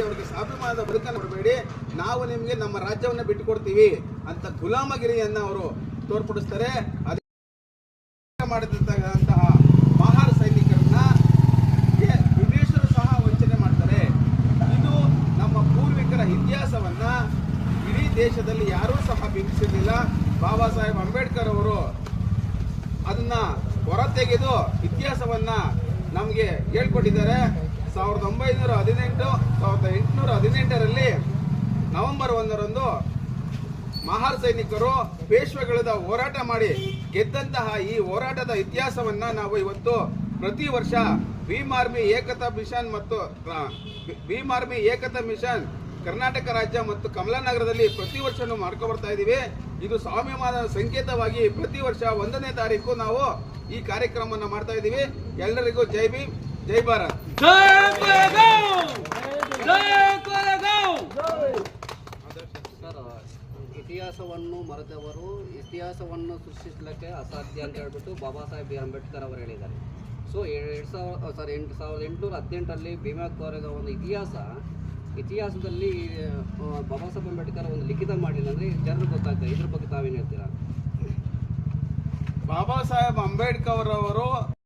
ಅವ್ರಿಗೆ ಸ್ವಾಭಿಮಾನದ ಬದುಕನ್ನು ಕೊಡಬೇಡಿ, ನಾವು ನಿಮಗೆ ನಮ್ಮ ರಾಜ್ಯವನ್ನು ಬಿಟ್ಟುಕೊಡ್ತೀವಿ ಅಂತ ಗುಲಾಮಗಿರಿಯನ್ನ ಅವರು ತೋರ್ಪಡಿಸ್ತಾರೆ. ಅದೇ ಮಾಡಿದಂತಹ ಮಹಾರ್ ಸೈನಿಕರನ್ನ ಬ್ರಿಟಿಷರು ಸಹ ವಂಚನೆ ಮಾಡ್ತಾರೆ. ಇದು ನಮ್ಮ ಪೂರ್ವಿಕರ ಇತಿಹಾಸವನ್ನ ಇಡೀ ದೇಶದಲ್ಲಿ ಯಾರೂ ಸಹ ಬಿಂಬಿಸಿರಲಿಲ್ಲ. ಬಾಬಾ ಸಾಹೇಬ್ ಅಂಬೇಡ್ಕರ್ ಅವರು ಅದನ್ನ ಹೊರತೆಗೆದು ಇತಿಹಾಸವನ್ನ ನಮಗೆ ಹೇಳ್ಕೊಟ್ಟಿದ್ದಾರೆ. 1818ರಲ್ಲಿ ನವೆಂಬರ್ 1ರಂದು ಮಹಾರ್ ಸೈನಿಕರು ಪೇಶ್ವೆಗಳ ಹೋರಾಟ ಮಾಡಿ ಗೆದ್ದಂತಹ ಈ ಹೋರಾಟದ ಇತಿಹಾಸವನ್ನ ನಾವು ಇವತ್ತು ಪ್ರತಿ ವರ್ಷ ಭೀಮ್ ಆರ್ಮಿ ಏಕತಾ ಮಿಷನ್ ಕರ್ನಾಟಕ ರಾಜ್ಯ ಮತ್ತು ಕಮಲಾನಗರದಲ್ಲಿ ಪ್ರತಿ ವರ್ಷನೂ ಮಾಡ್ಕೊಂಡು ಬರ್ತಾ ಇದ್ದೀವಿ. ಇದು ಸ್ವಾಭಿಮಾನದ ಸಂಕೇತವಾಗಿ ಪ್ರತಿ ವರ್ಷ 1ನೇ ತಾರೀಕು ನಾವು ಈ ಕಾರ್ಯಕ್ರಮವನ್ನು ಮಾಡ್ತಾ ಇದ್ದೀವಿ. ಎಲ್ಲರಿಗೂ ಜೈ ಭೀಮ್, ಜೈ ಭಾರತ್. ಇತಿಹಾಸವನ್ನು ಮರೆತವರು ಇತಿಹಾಸವನ್ನು ಸೃಷ್ಟಿಸಲಿಕ್ಕೆ ಅಸಾಧ್ಯ ಅಂತ ಹೇಳ್ಬಿಟ್ಟು ಬಾಬಾ ಸಾಹೇಬ್ ಅಂಬೇಡ್ಕರ್ ಅವರು ಹೇಳಿದ್ದಾರೆ. ಸೊ 1818ರಲ್ಲಿ ಭೀಮಾ ಕೋರೆದ ಒಂದು ಇತಿಹಾಸದಲ್ಲಿ ಬಾಬಾ ಸಾಹೇಬ್ ಅಂಬೇಡ್ಕರ್ ಒಂದು ಲಿಖಿತ ಮಾಡಿಲ್ಲ ಅಂದರೆ ಜನರಿಗೆ ಗೊತ್ತಾಗ್ತದೆ. ಇದ್ರ ಬಗ್ಗೆ ತಾವೇನು ಹೇಳ್ತೀರಾ? ಬಾಬಾ ಸಾಹೇಬ್ ಅಂಬೇಡ್ಕರ್ ಅವರು